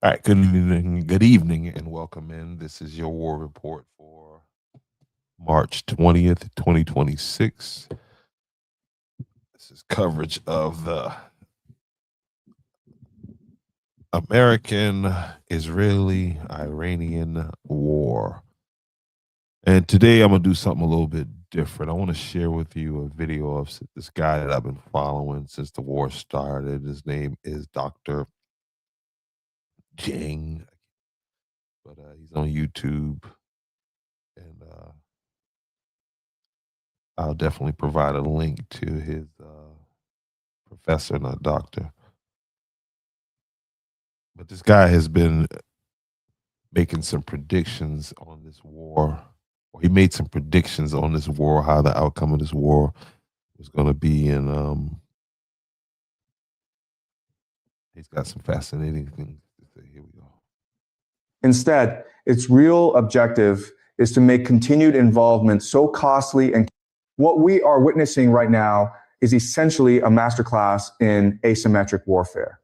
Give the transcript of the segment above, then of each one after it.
All right, good evening, and welcome in. This is your war report for March 20th, 2026. This is coverage of the American Israeli Iranian war. And today I'm going to do something a little bit different. I want to share with you a video of this guy that I've been following since the war started. His name is Dr. Jang, but he's on YouTube, and I'll definitely provide a link to his professor, not doctor. But this guy has been making some predictions on this war. Or he made some predictions on this war, how the outcome of this war was going to be, and he's got some fascinating things to say. Here we go. Instead, its real objective is to make continued involvement so costly, and what we are witnessing right now is essentially a masterclass in asymmetric warfare.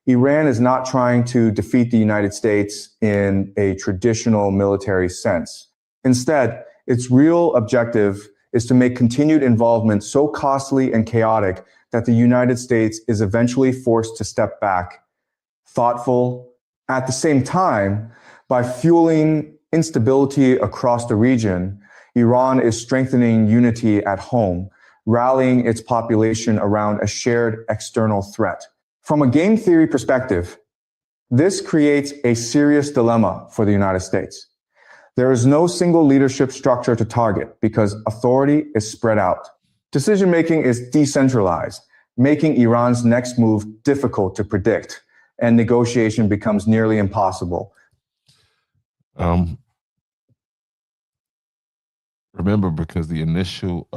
Iran is not trying to defeat the United States in a traditional military sense. Instead, its real objective is to make continued involvement so costly and chaotic that the United States is eventually forced to step back, thoughtful. At the same time, by fueling instability across the region, Iran is strengthening unity at home, rallying its population around a shared external threat. From a game theory perspective, this creates a serious dilemma for the United States. There is no single leadership structure to target because authority is spread out. Decision-making is decentralized, making Iran's next move difficult to predict, and negotiation becomes nearly impossible. Remember, because the initial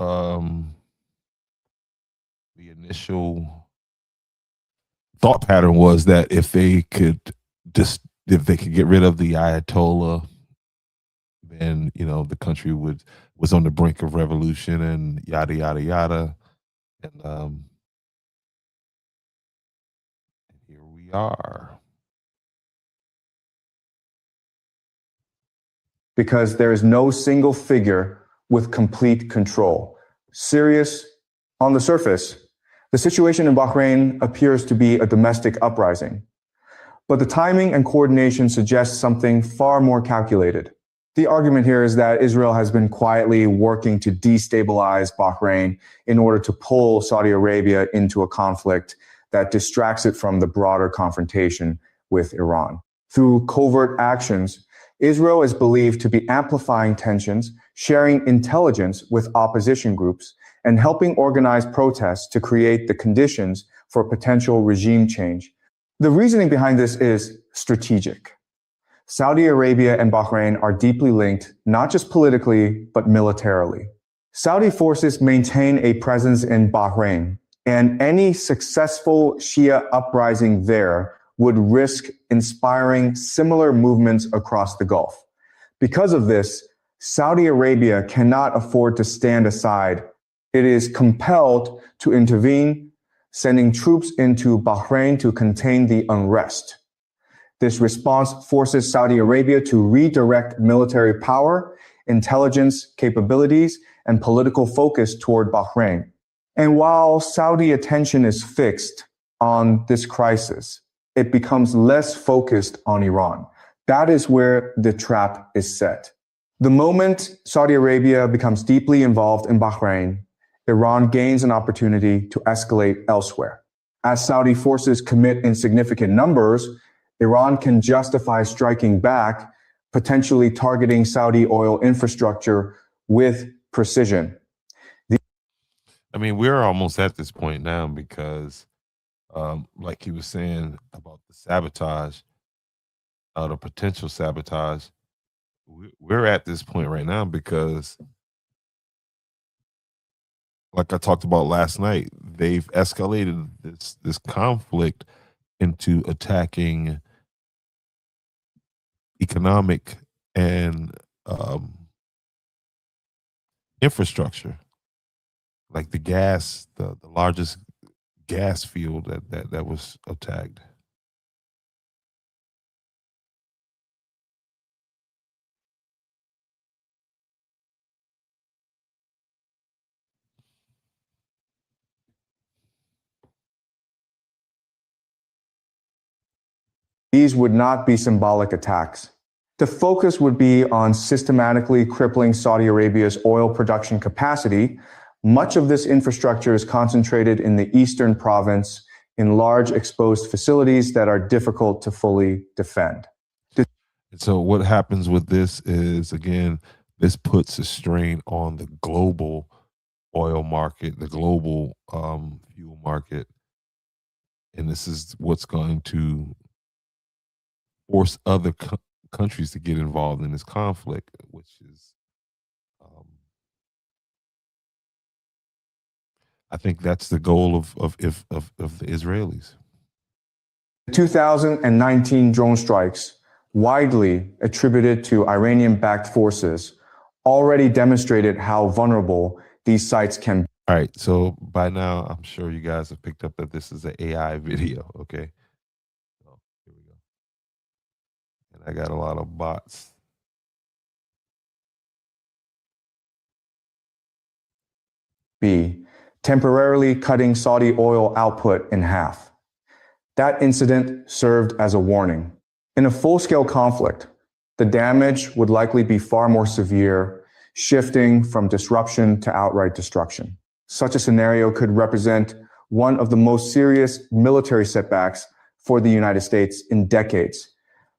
thought pattern was that if they could get rid of the Ayatollah, then the country was on the brink of revolution and yada yada yada, and here we are. Because there is no single figure with complete control. Serious on the surface, the situation in Bahrain appears to be a domestic uprising. But the timing and coordination suggests something far more calculated. The argument here is that Israel has been quietly working to destabilize Bahrain in order to pull Saudi Arabia into a conflict that distracts it from the broader confrontation with Iran. Through covert actions, Israel is believed to be amplifying tensions, sharing intelligence with opposition groups, and helping organize protests to create the conditions for potential regime change. The reasoning behind this is strategic. Saudi Arabia and Bahrain are deeply linked, not just politically, but militarily. Saudi forces maintain a presence in Bahrain, and any successful Shia uprising there would risk inspiring similar movements across the Gulf. Because of this, Saudi Arabia cannot afford to stand aside. It is compelled to intervene, sending troops into Bahrain to contain the unrest. This response forces Saudi Arabia to redirect military power, intelligence capabilities, and political focus toward Bahrain. And while Saudi attention is fixed on this crisis, it becomes less focused on Iran. That is where the trap is set. The moment Saudi Arabia becomes deeply involved in Bahrain, Iran gains an opportunity to escalate elsewhere. As Saudi forces commit in significant numbers, Iran can justify striking back, potentially targeting Saudi oil infrastructure with precision. We're almost at this point now because like he was saying about the sabotage, the potential sabotage, we're at this point right now because, like I talked about last night, they've escalated this conflict into attacking economic and infrastructure, like the largest gas field that was attacked. These would not be symbolic attacks. The focus would be on systematically crippling Saudi Arabia's oil production capacity. Much of this infrastructure is concentrated in the eastern province in large exposed facilities that are difficult to fully defend. And so what happens with this is, again, this puts a strain on the global oil market, the global fuel market. And this is what's going to force other countries to get involved in this conflict, which is, I think that's the goal of the Israelis. The 2019 drone strikes, widely attributed to Iranian-backed forces, already demonstrated how vulnerable these sites can be. All right, so by now, I'm sure you guys have picked up that this is an AI video, okay? So here we go. And I got a lot of bots. B, temporarily cutting Saudi oil output in half. That incident served as a warning. In a full-scale conflict, the damage would likely be far more severe, shifting from disruption to outright destruction. Such a scenario could represent one of the most serious military setbacks for the United States in decades,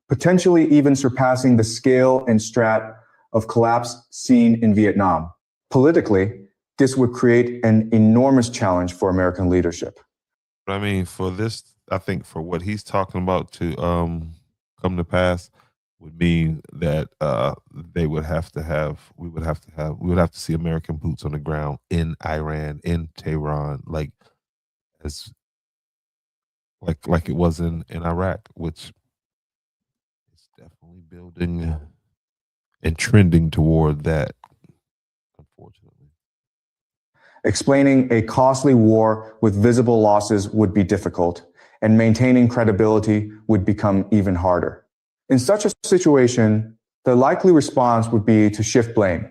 potentially even surpassing the scale and strat of collapse seen in Vietnam. Politically, this would create an enormous challenge for American leadership. I mean, for this, I think for what he's talking about to come to pass would mean that we would have to see American boots on the ground in Iran, in Tehran, like it was in Iraq, which is definitely building and trending toward that, unfortunately. Explaining a costly war with visible losses would be difficult, and maintaining credibility would become even harder. In such a situation, the likely response would be to shift blame.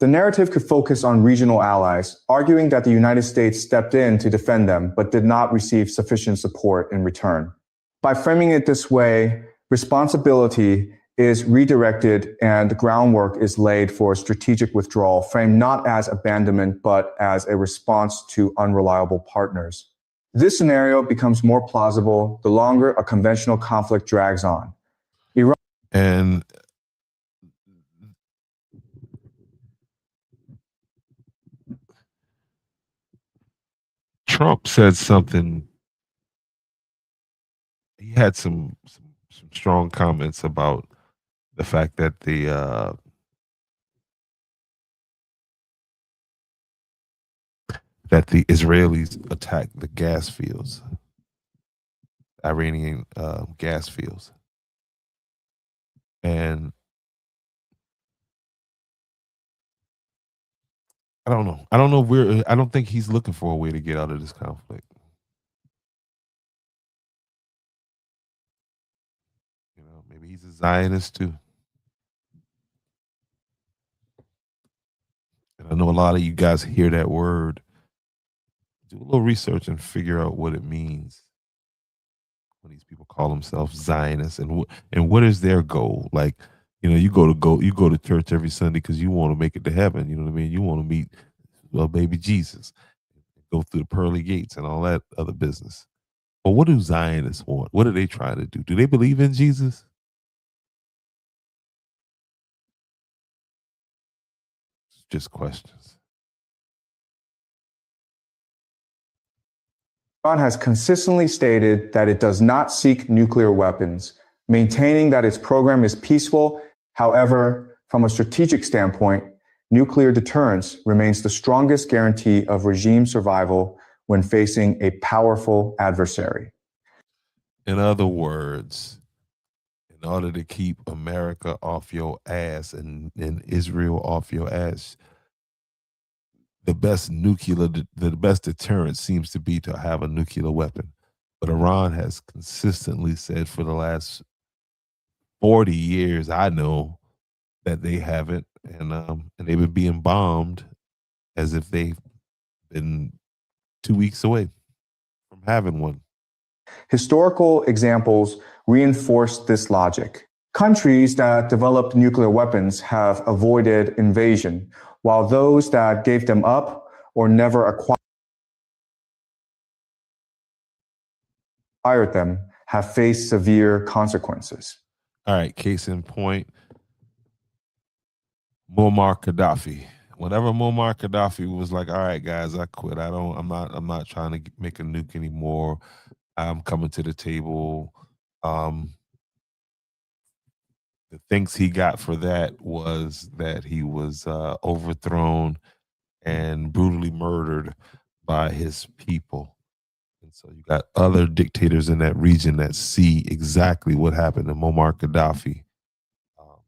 The narrative could focus on regional allies, arguing that the United States stepped in to defend them but did not receive sufficient support in return. By framing it this way, responsibility is redirected and the groundwork is laid for strategic withdrawal, framed not as abandonment but as a response to unreliable partners. This scenario becomes more plausible the longer a conventional conflict drags on. And Trump said something. He had some strong comments about the fact that the Israelis attacked the gas fields, Iranian gas fields, and I don't know. I don't know where. I don't think he's looking for a way to get out of this conflict. You know, maybe he's a Zionist too. And I know a lot of you guys hear that word. Do a little research and figure out what it means when these people call themselves Zionists, and what is their goal? Like, you know, you go to church every Sunday because you want to make it to heaven. You know what I mean? You want to meet baby Jesus, go through the pearly gates and all that other business. But what do Zionists want? What are they trying to do? Do they believe in Jesus? It's just questions. Iran has consistently stated that it does not seek nuclear weapons, maintaining that its program is peaceful. However, from a strategic standpoint, nuclear deterrence remains the strongest guarantee of regime survival when facing a powerful adversary. In other words, in order to keep America off your ass and Israel off your ass, the best deterrent seems to be to have a nuclear weapon. But Iran has consistently said for the last 40 years, I know, that they haven't, and they've been being bombed as if they've been 2 weeks away from having one. Historical examples reinforce this logic. Countries that developed nuclear weapons have avoided invasion, while those that gave them up or never acquired them have faced severe consequences. All right, case in point, Muammar Gaddafi. Whenever Muammar Gaddafi was like, "All right, guys, I quit. I'm not trying to make a nuke anymore. I'm coming to the table." Um, the things he got for that was that he was overthrown and brutally murdered by his people. And so you got other dictators in that region that see exactly what happened to Muammar Gaddafi. Um,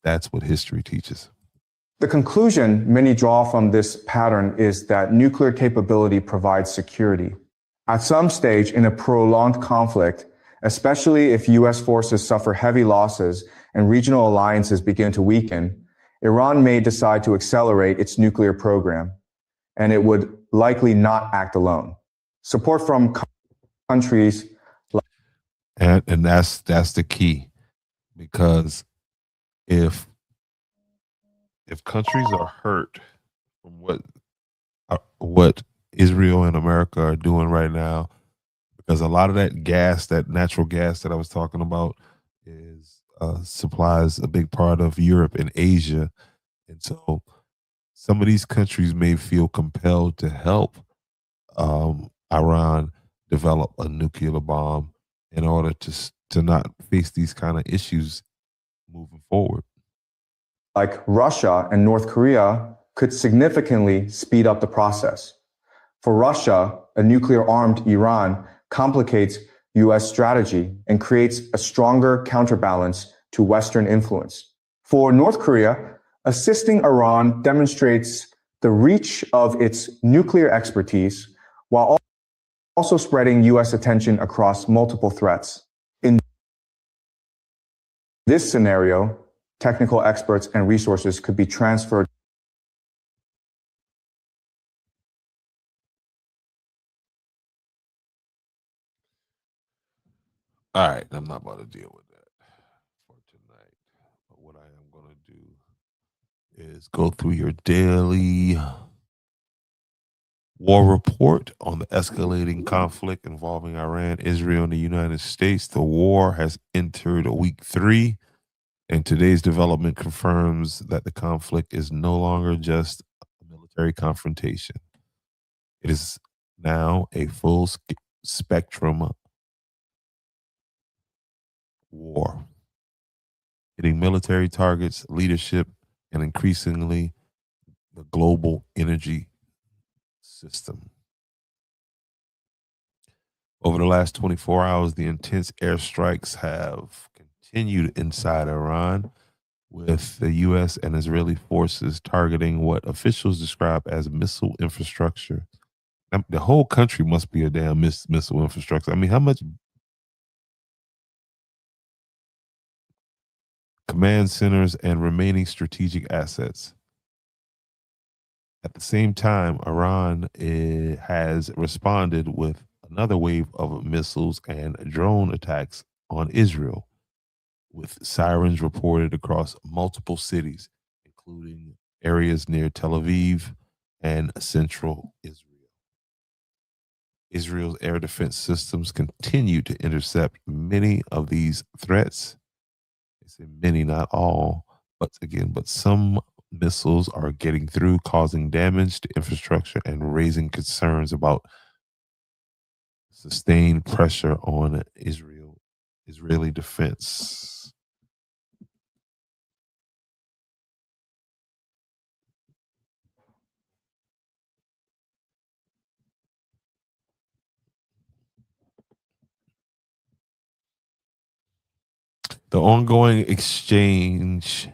that's what history teaches. The conclusion many draw from this pattern is that nuclear capability provides security. At some stage in a prolonged conflict, especially if US forces suffer heavy losses and regional alliances begin to weaken, Iran may decide to accelerate its nuclear program, and it would likely not act alone. Support from countries and that's the key, because if countries are hurt from what Israel and America are doing right now, because a lot of that gas, that natural gas that I was talking about, is supplies a big part of Europe and Asia, and so some of these countries may feel compelled to help Iran develop a nuclear bomb in order to not face these kind of issues moving forward. like Russia and North Korea could significantly speed up the process. For Russia, a nuclear-armed Iran complicates US strategy and creates a stronger counterbalance to Western influence. For North Korea, assisting Iran demonstrates the reach of its nuclear expertise while also spreading US attention across multiple threats. In this scenario, technical experts and resources could be transferred. All right, I'm not about to deal with that for tonight. But what I am going to do is go through your daily war report on the escalating conflict involving Iran, Israel, and the United States. The war has entered week 3, and today's development confirms that the conflict is no longer just a military confrontation. It is now a full spectrum war, hitting military targets, leadership, and increasingly the global energy system. Over the last 24 hours, the intense airstrikes have continued inside Iran, with the U.S. and Israeli forces targeting what officials describe as missile infrastructure. The whole country must be a damn missile infrastructure. I mean, how much command centers and remaining strategic assets? At the same time, Iran has responded with another wave of missiles and drone attacks on Israel, with sirens reported across multiple cities, including areas near Tel Aviv and central Israel. Israel's air defense systems continue to intercept many of these threats. They say many, not all, but some missiles are getting through, causing damage to infrastructure and raising concerns about sustained pressure on Israeli defense. The ongoing exchange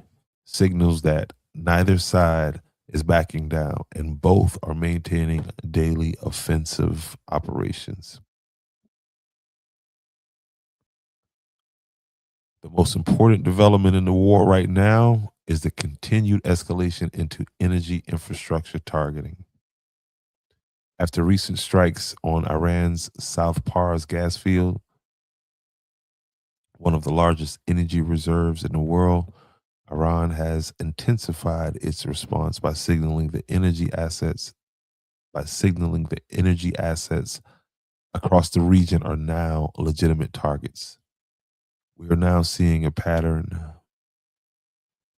signals that neither side is backing down, and both are maintaining daily offensive operations. The most important development in the war right now is the continued escalation into energy infrastructure targeting. After recent strikes on Iran's South Pars gas field, one of the largest energy reserves in the world, Iran has intensified its response by signaling the energy assets across the region are now legitimate targets. We are now seeing a pattern.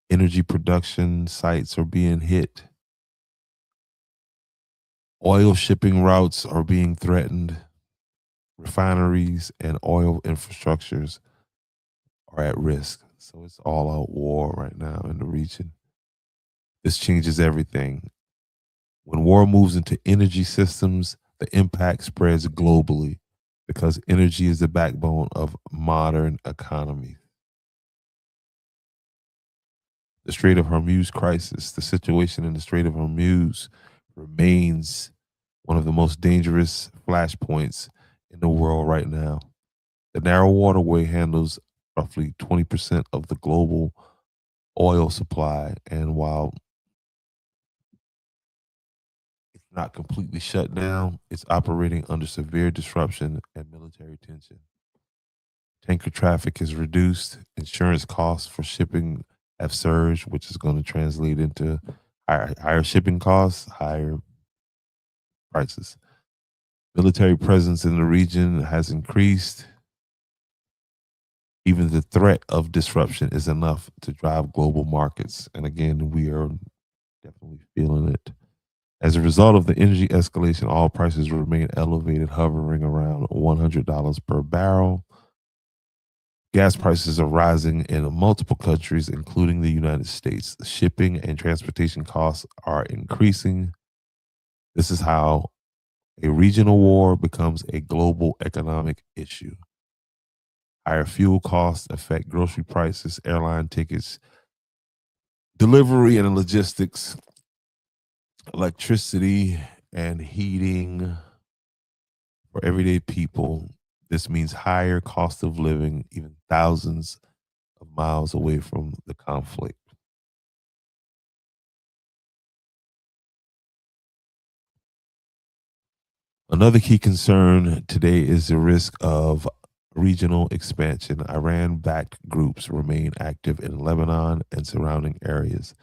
Energy production sites are being hit. Oil shipping routes are being threatened. Refineries and oil infrastructures are at risk. So it's all out war right now in the region. This changes everything. When war moves into energy systems, the impact spreads globally because energy is the backbone of modern economies. The Strait of Hormuz crisis, the situation in the Strait of Hormuz remains one of the most dangerous flashpoints in the world right now. The narrow waterway handles roughly 20% of the global oil supply, and while it's not completely shut down, it's operating under severe disruption and military tension. Tanker traffic is reduced, insurance costs for shipping have surged, which is going to translate into higher shipping costs, higher prices. Military presence in the region has increased. Even the threat of disruption is enough to drive global markets. And again, we are definitely feeling it. As a result of the energy escalation, all prices remain elevated, hovering around $100 per barrel. Gas prices are rising in multiple countries, including the United States. Shipping and transportation costs are increasing. This is how a regional war becomes a global economic issue. Higher fuel costs affect grocery prices, airline tickets, delivery and logistics, electricity and heating for everyday people. This means higher cost of living, even thousands of miles away from the conflict. Another key concern today is the risk of regional expansion. Iran backed groups remain active in Lebanon and surrounding areas.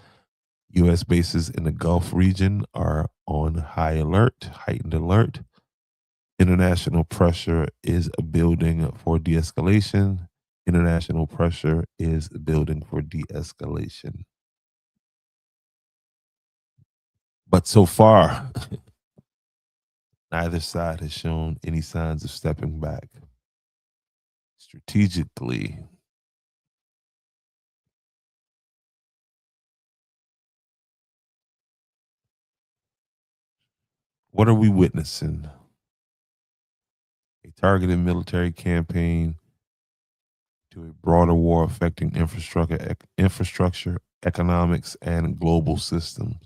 U.S. bases in the Gulf region are on heightened alert. International pressure is building for de escalation. International pressure is building for de escalation. But so far, neither side has shown any signs of stepping back. Strategically, what are we witnessing? A targeted military campaign to a broader war affecting infrastructure, economics, and global systems.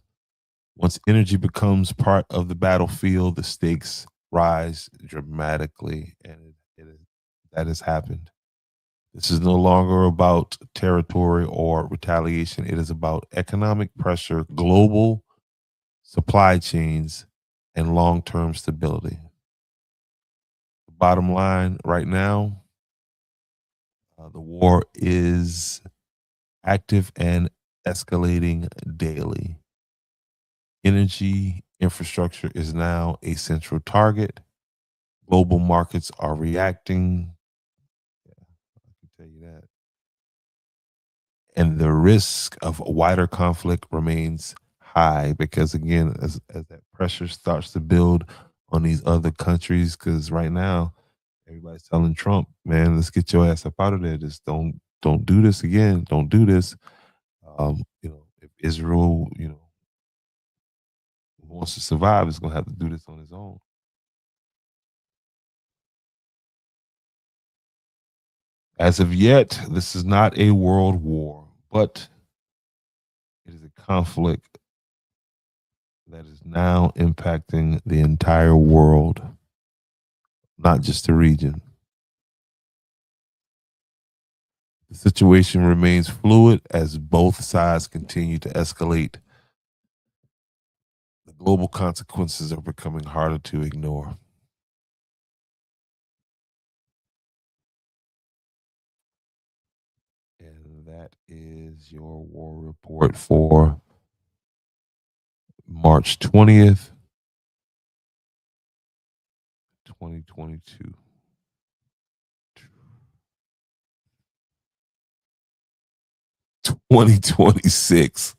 Once energy becomes part of the battlefield, the stakes rise dramatically, and that has happened. This is no longer about territory or retaliation. It is about economic pressure, global supply chains, and long term stability. The bottom line right now, the war is active and escalating daily. Energy infrastructure is now a central target. Global markets are reacting. Yeah, I can tell you that. And the risk of wider conflict remains high because, again, as that pressure starts to build on these other countries, because right now everybody's telling Trump, "Man, let's get your ass up out of there. Just don't do this again. Don't do this." If Israel, wants to survive, is going to have to do this on his own. As of yet, this is not a world war, but it is a conflict that is now impacting the entire world, not just the region. The situation remains fluid as both sides continue to escalate the global consequences are becoming harder to ignore. And that is your war report for March 20th, 2022. 2026.